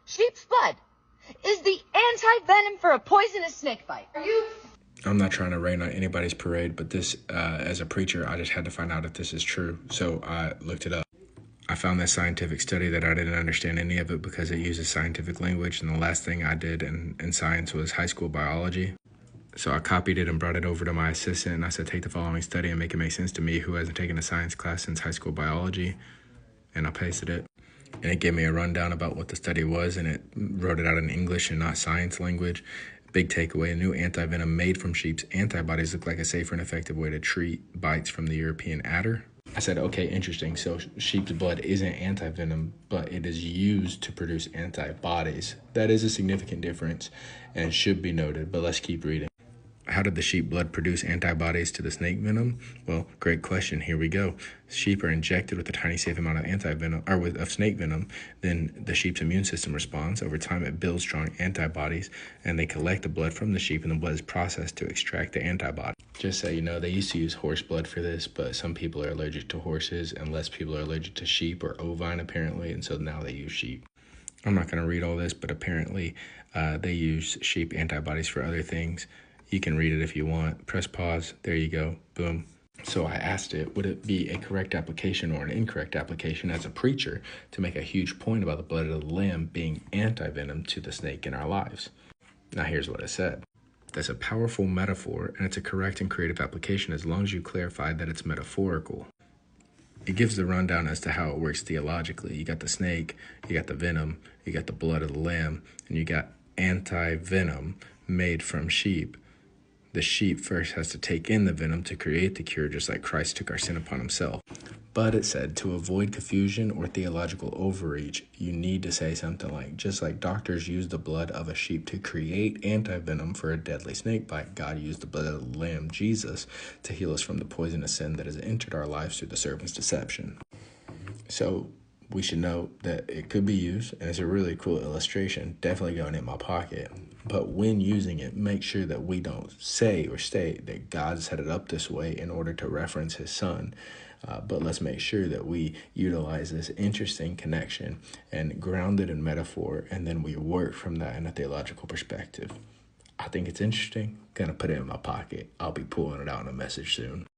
Sheep's blood is the anti-venom for a poisonous snake bite. I'm not trying to rain on anybody's parade, but this, as a preacher, I just had to find out if this is true. So I looked it up. I found this scientific study that I didn't understand any of it because it uses scientific language. And the last thing I did in science was high school biology. So I copied it and brought it over to my assistant. And I said, take the following study and make it make sense to me, who hasn't taken a science class since high school biology. And I pasted it. And it gave me a rundown about what the study was, and it wrote it out in English and not science language. Big takeaway, a new antivenom made from sheep's antibodies look like a safer and effective way to treat bites from the European adder. I said, okay, interesting. So sheep's blood isn't antivenom, but it is used to produce antibodies. That is a significant difference and should be noted, but let's keep reading. How did the sheep blood produce antibodies to the snake venom? Well, great question. Here we go. Sheep are injected with a tiny safe amount of antivenom, or of snake venom. Then the sheep's immune system responds. Over time, it builds strong antibodies, and they collect the blood from the sheep, and the blood is processed to extract the antibody. Just so you know, they used to use horse blood for this, but some people are allergic to horses, and less people are allergic to sheep or ovine, apparently, and so now they use sheep. I'm not going to read all this, but apparently they use sheep antibodies for other things. You can read it if you want. Press pause. There you go. Boom. So I asked it, would it be a correct application or an incorrect application as a preacher to make a huge point about the blood of the lamb being anti-venom to the snake in our lives? Now here's what it said. That's a powerful metaphor, and it's a correct and creative application as long as you clarify that it's metaphorical. It gives the rundown as to how it works theologically. You got the snake, you got the venom, you got the blood of the lamb, and you got anti-venom made from sheep. The sheep first has to take in the venom to create the cure, just like Christ took our sin upon himself. But it said, to avoid confusion or theological overreach, you need to say something like, just like doctors use the blood of a sheep to create anti-venom for a deadly snake bite, God used the blood of the Lamb, Jesus, to heal us from the poisonous sin that has entered our lives through the serpent's deception. So we should know that it could be used, and it's a really cool illustration, definitely going in my pocket. But when using it, make sure that we don't say or state that God set it up this way in order to reference his son. But let's make sure that we utilize this interesting connection and ground it in metaphor, and then we work from that in a theological perspective. I think it's interesting. Gonna put it in my pocket. I'll be pulling it out in a message soon.